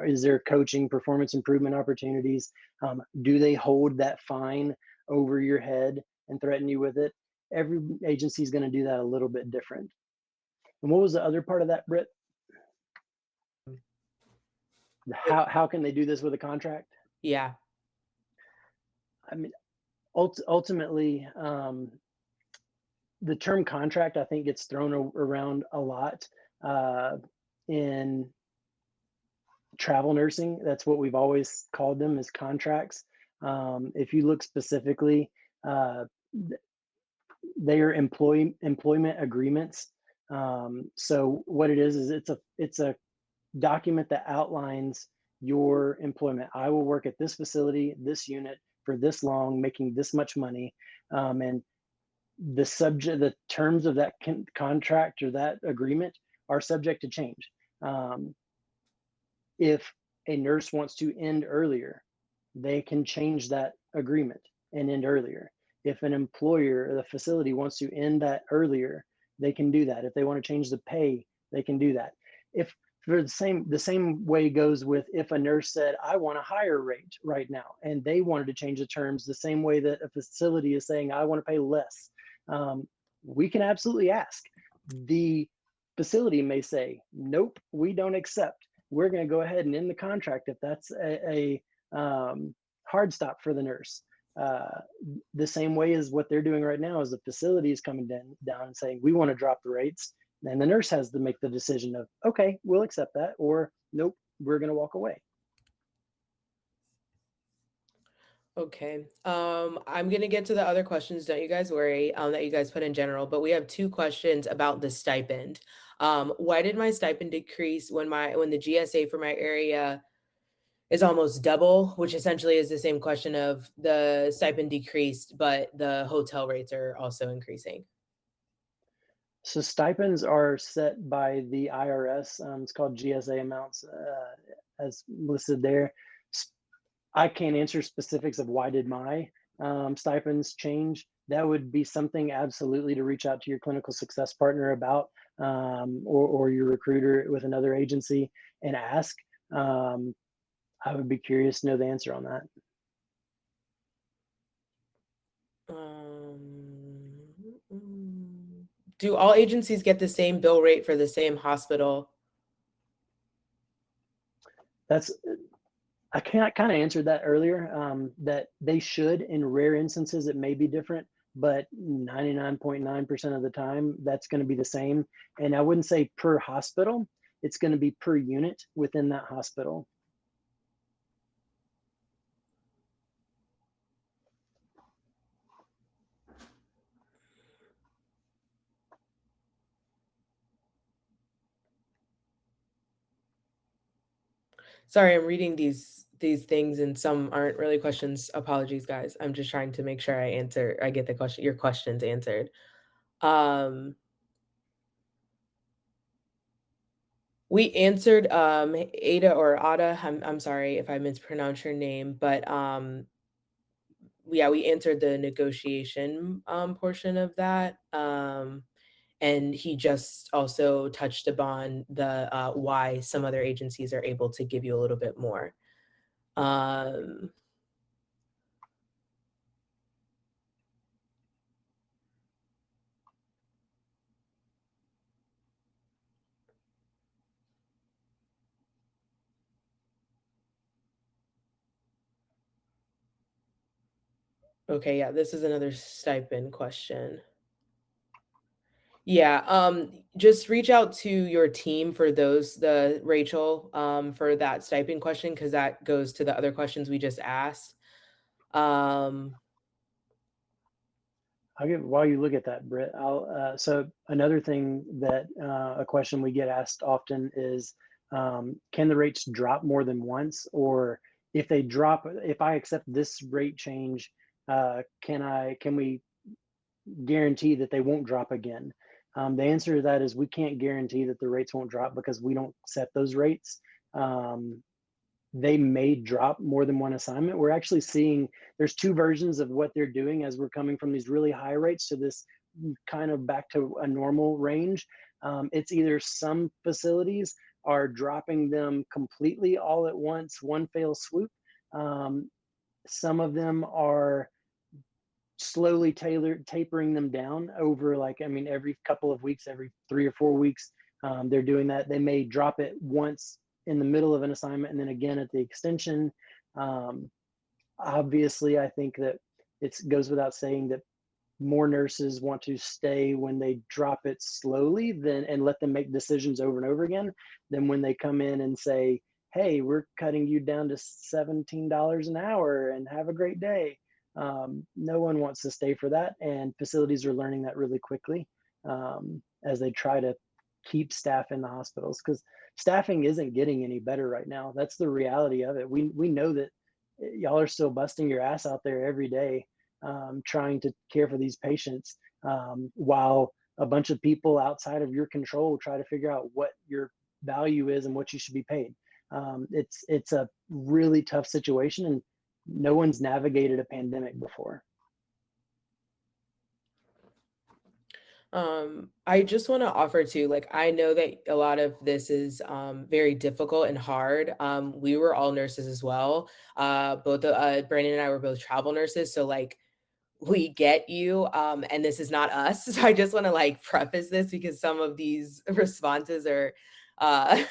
Is there coaching, performance improvement opportunities? Do they hold that fine over your head and threaten you with it? Every agency is going to do that a little bit different. And what was the other part of that, Britt? How can they do this with a contract? yeah. I mean, ultimately, the term contract, I think, gets thrown around a lot in travel nursing. That's what we've always called them, as contracts. If you look specifically, uh, they are employment agreements. So what it is it's a document that outlines your employment. I will work at this facility, this unit, for this long, making this much money, and the terms of that contract or that agreement are subject to change. Um, if a nurse wants to end earlier, they can change that agreement and end earlier. If an employer or the facility wants to end that earlier, they can do that. If they want to change the pay, they can do that. If for the same way goes with if a nurse said, I want a higher rate right now, and they wanted to change the terms the same way that a facility is saying, I want to pay less. We can absolutely ask. The facility may say, nope, we don't accept. We're going to go ahead and end the contract if that's a hard stop for the nurse. Uh, the same way as what they're doing right now is the facility is coming down and saying, we want to drop the rates. And the nurse has to make the decision of, okay, we'll accept that, or nope, we're going to walk away. Okay. I'm gonna get to the other questions. Don't you guys worry, that you guys put in general, but we have two questions about the stipend. Why did my stipend decrease when the GSA for my area is almost double, which essentially is the same question of the stipend decreased, but the hotel rates are also increasing. So stipends are set by the IRS. It's called GSA amounts, as listed there. I can't answer specifics of why did my stipends change. That would be something absolutely to reach out to your clinical success partner about, or your recruiter with another agency and ask. Um, I would be curious to know the answer on that. Um, do all agencies get the same bill rate for the same hospital? That's I can't kind of answered that earlier. That they should. In rare instances, it may be different, but 99.9% of the time, that's going to be the same. And I wouldn't say per hospital; it's going to be per unit within that hospital. Sorry, I'm reading these things and some aren't really questions. Apologies, guys. I'm just trying to make sure I get your questions answered. Um, we answered Ada or Ada. I'm sorry if I mispronounced your name, but yeah, we answered the negotiation portion of that. And he just also touched upon the why some other agencies are able to give you a little bit more. Um, okay, yeah, this is another stipend question. Yeah, just reach out to your team for the Rachel, for that stipend question because that goes to the other questions we just asked. Um, I'll get while you look at that, Britt. So another thing that a question we get asked often is, can the rates drop more than once, or if they drop, if I accept this rate change, can we guarantee that they won't drop again? The answer to that is we can't guarantee that the rates won't drop because we don't set those rates. Um, they may drop more than one assignment. We're actually seeing there's two versions of what they're doing as we're coming from these really high rates to this kind of back to a normal range. It's either some facilities are dropping them completely all at once, one fell swoop. Um, some of them are slowly tapering them down over, like, I mean, every couple of weeks, every 3 or 4 weeks. They're doing that. They may drop it once in the middle of an assignment and then again at the extension. um, Obviously, I think that it goes without saying that more nurses want to stay when they drop it slowly than and let them make decisions over and over again than when they come in and say, hey, we're cutting you down to $17 an hour and have a great day. No one wants to stay for that, and facilities are learning that really quickly, as they try to keep staff in the hospitals because staffing isn't getting any better right now. That's the reality of it. We know that y'all are still busting your ass out there every day, trying to care for these patients, while a bunch of people outside of your control try to figure out what your value is and what you should be paid. It's a really tough situation, and no one's navigated a pandemic before. I just want to offer too, like, I know that a lot of this is very difficult and hard. We were all nurses as well. Both Brandon and I were both travel nurses, so like we get you, and this is not us. So I just want to like preface this because some of these responses are, uh,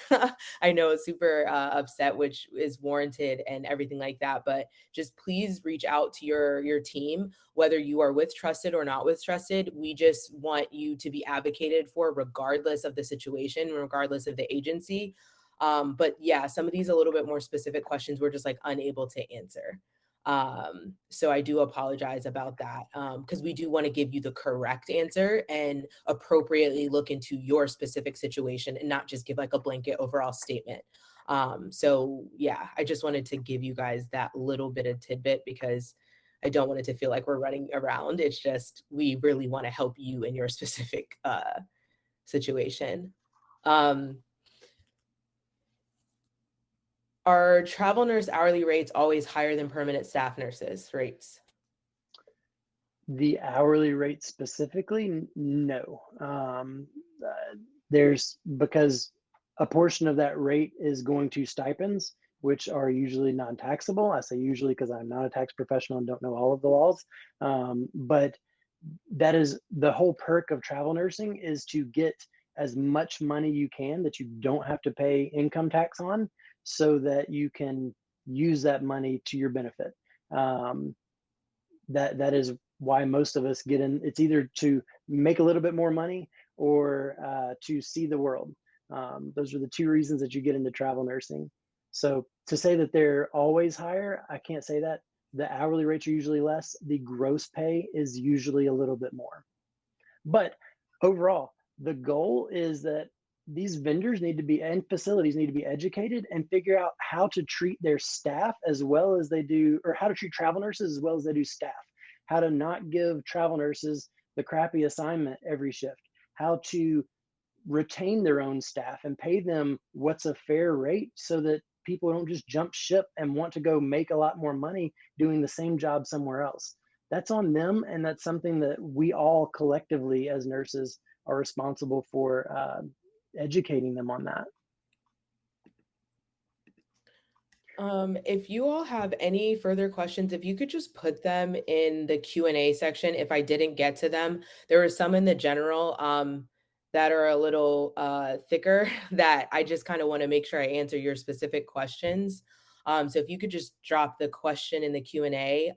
I know, super upset, which is warranted and everything like that. But just please reach out to your team, whether you are with Trusted or not with Trusted. We just want you to be advocated for, regardless of the situation, regardless of the agency. But yeah, some of these a little bit more specific questions we're just like unable to answer. So I do apologize about that, because we do want to give you the correct answer and appropriately look into your specific situation and not just give like a blanket overall statement. So yeah, I just wanted to give you guys that little bit of tidbit because I don't want it to feel like we're running around. It's just we really want to help you in your specific situation. Um, are travel nurse hourly rates always higher than permanent staff nurses rates? The hourly rate specifically, no. There's because a portion of that rate is going to stipends, which are usually non-taxable. I say usually because I'm not a tax professional and don't know all of the laws. But that is the whole perk of travel nursing, is to get as much money you can that you don't have to pay income tax on, so that you can use that money to your benefit. Um, that is why most of us get in. It's either to make a little bit more money or to see the world. Those are the two reasons that you get into travel nursing. So to say that they're always higher, I can't say that. The hourly rates are usually less. The gross pay is usually a little bit more. But overall, the goal is that these vendors need to be, and facilities need to be educated and figure out how to treat their staff as well as they do, or how to treat travel nurses as well as they do staff. How to not give travel nurses the crappy assignment every shift. How to retain their own staff and pay them what's a fair rate, so that people don't just jump ship and want to go make a lot more money doing the same job somewhere else. That's on them, and that's something that we all collectively as nurses are responsible for educating them on that. If you all have any further questions, if you could just put them in the Q&A section if I didn't get to them. There were some in the general that are a little thicker that I just kind of want to make sure I answer your specific questions. So if you could just drop the question in the Q&A,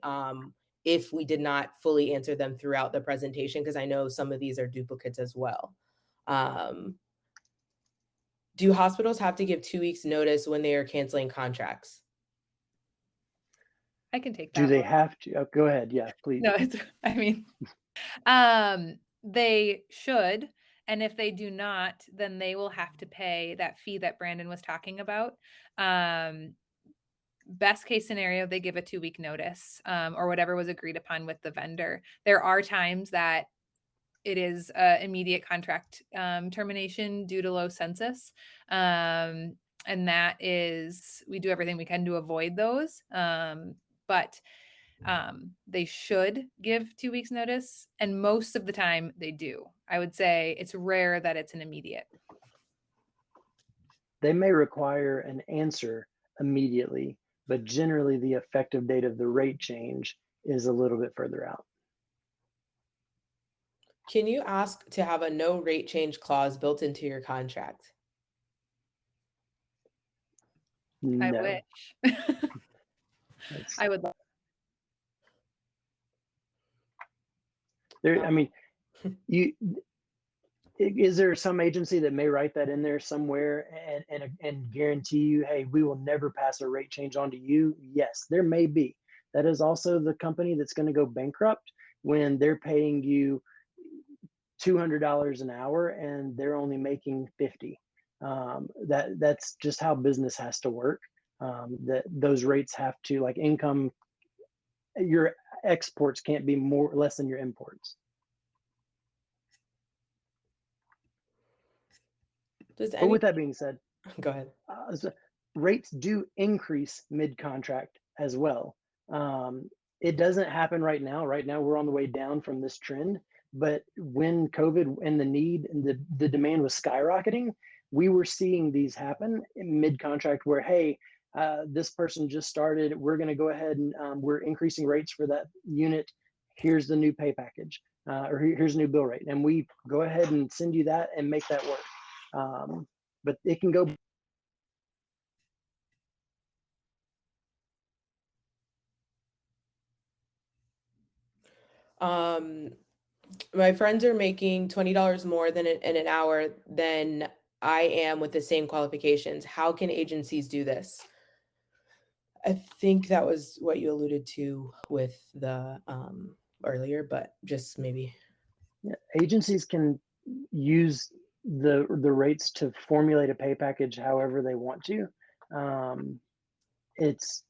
if we did not fully answer them throughout the presentation, because I know some of these are duplicates as well. Um, do hospitals have to give 2 weeks notice when they are canceling contracts? I can take Do that they one. have to? Oh, go ahead. Yeah, please. No, it's I mean, they should, and if they do not, then they will have to pay that fee that Brandon was talking about. Um, Best case scenario, they give a 2-week notice, or whatever was agreed upon with the vendor. There are times that it is immediate contract termination due to low census. And that is, we do everything we can to avoid those. But they should give 2 weeks notice. And most of the time they do. I would say it's rare that it's an immediate. They may require an answer immediately, but generally the effective date of the rate change is a little bit further out. Can you ask to have a no rate change clause built into your contract? I No, wish. that's I would love. there. I mean, you is there some agency that may write that in there somewhere and guarantee you, hey, we will never pass a rate change on to you? Yes, there may be. That is also the company that's going to go bankrupt when they're paying you $200 an hour and they're only making 50. That's just how business has to work. That those rates have to, like, income, your exports can't be more less than your imports. Does But any with that being said, go ahead. so rates do increase mid contract as well. It doesn't happen right now. Right now, we're on the way down from this trend. But when COVID and the need and the demand was skyrocketing, we were seeing these happen in mid contract where, hey, this person just started. We're going to go ahead and we're increasing rates for that unit. here's the new pay package, or here's a new bill rate. And we go ahead and send you that and make that work. But it can go. Um, my friends are making $20 more than in an hour than I am with the same qualifications. How can agencies do this? I think that was what you alluded to with the earlier, but just maybe. Agencies can use the rates to formulate a pay package however they want to. Um, it's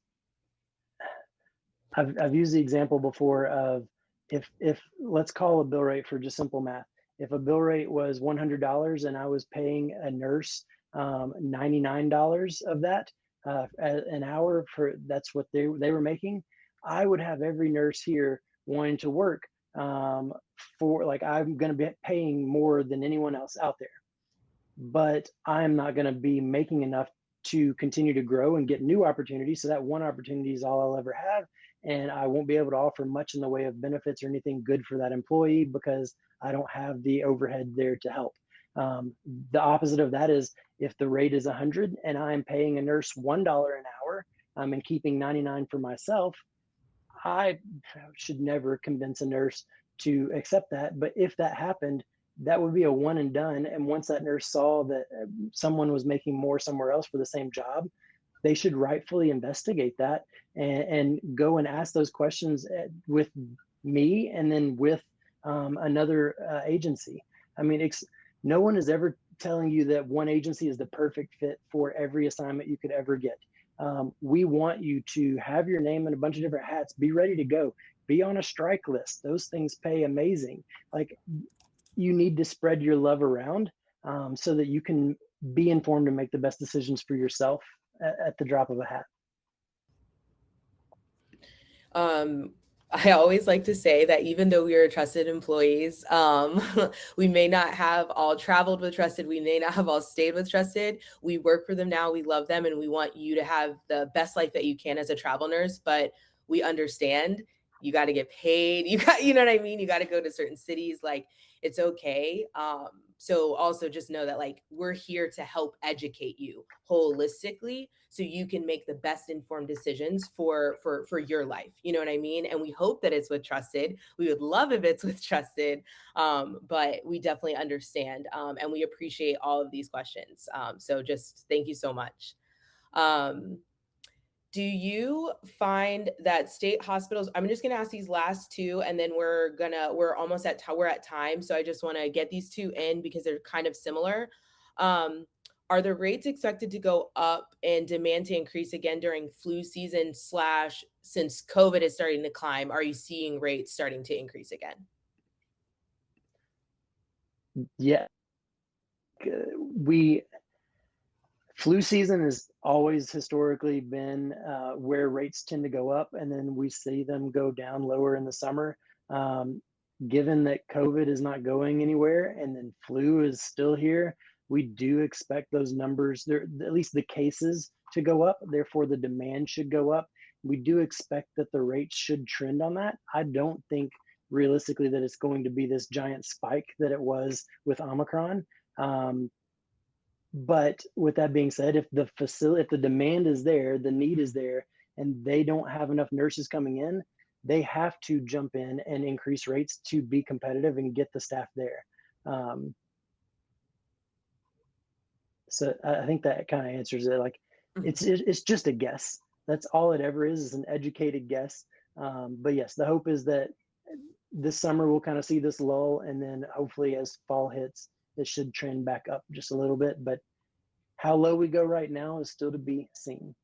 I've used the example before of, if let's call a bill rate for just simple math. If a bill rate was $100 and I was paying a nurse $99 of that, an hour, for that's what they were making, I would have every nurse here wanting to work, for, like, I'm going to be paying more than anyone else out there, but I'm not going to be making enough to continue to grow and get new opportunities. So that one opportunity is all I'll ever have. And I won't be able to offer much in the way of benefits or anything good for that employee because I don't have the overhead there to help. Um, the opposite of that is if the rate is 100 and I'm paying a nurse $1 an hour, and keeping 99 for myself, I should never convince a nurse to accept that. But if that happened, that would be a one and done. And once that nurse saw that someone was making more somewhere else for the same job, they should rightfully investigate that, and go and ask those questions with me and then with another agency. I mean, no one is ever telling you that one agency is the perfect fit for every assignment you could ever get. We want you to have your name in a bunch of different hats, be ready to go, be on a strike list. Those things pay amazing. Like, you need to spread your love around, so that you can be informed and make the best decisions for yourself at the drop of a hat. Um, I always like to say that even though we are trusted employees, we may not have all traveled with Trusted, we may not have all stayed with Trusted. We work for them now, we love them, and we want you to have the best life that you can as a travel nurse. But we understand you got to get paid. You know what I mean? You got to go to certain cities. Like, it's okay. So also just know that, like, we're here to help educate you holistically so you can make the best informed decisions for your life. You know what I mean? And we hope that it's with Trusted. We would love if it's with Trusted, but we definitely understand, and we appreciate all of these questions. So just thank you so much. Um, do you find that state hospitals, I'm just going to ask these last two, and then we're almost we're at time. So I just want to get these two in because they're kind of similar. Um, are the rates expected to go up and demand to increase again during flu season slash since COVID is starting to climb? Are you seeing rates starting to increase again? Yeah, we flu season has always historically been where rates tend to go up, and then we see them go down lower in the summer. Um, Given that COVID is not going anywhere and then flu is still here, we do expect those numbers, there, at least the cases, to go up. Therefore, the demand should go up. We do expect that the rates should trend on that. I don't think realistically that it's going to be this giant spike that it was with Omicron. Um, but with that being said, if the demand is there, the need is there, and they don't have enough nurses coming in, they have to jump in and increase rates to be competitive and get the staff there. Um, so I think that kind of answers it. Like, Mhm. it's just a guess. That's all it ever is an educated guess. But yes, the hope is that this summer we'll kind of see this lull, and then hopefully as fall hits, it should trend back up just a little bit. But how low we go right now is still to be seen.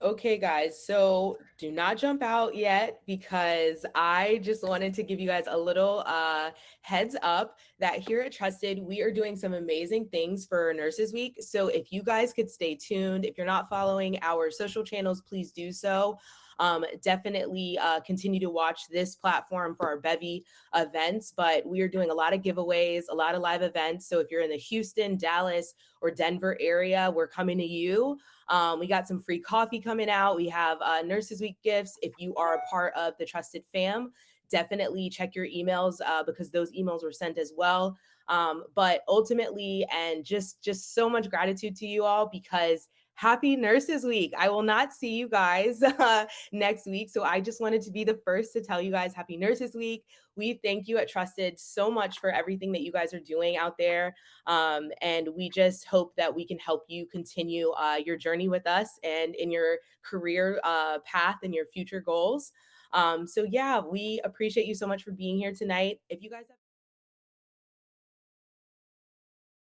Okay, guys, so do not jump out yet because I just wanted to give you guys a little heads up that here at Trusted, we are doing some amazing things for Nurses Week. So if you guys could stay tuned, if you're not following our social channels, please do so. Definitely continue to watch this platform for our bevy events, but we are doing a lot of giveaways, a lot of live events. So if you're in the Houston, Dallas, or Denver area, we're coming to you. We got some free coffee coming out. We have Nurses Week gifts. If you are a part of the Trusted Fam, definitely check your emails because those emails were sent as well. But ultimately, and just so much gratitude to you all because happy Nurses Week. I will not see you guys next week. So I just wanted to be the first to tell you guys happy Nurses Week. We thank you at Trusted so much for everything that you guys are doing out there. And we just hope that we can help you continue your journey with us and in your career path and your future goals. So yeah, we appreciate you so much for being here tonight. If you guys have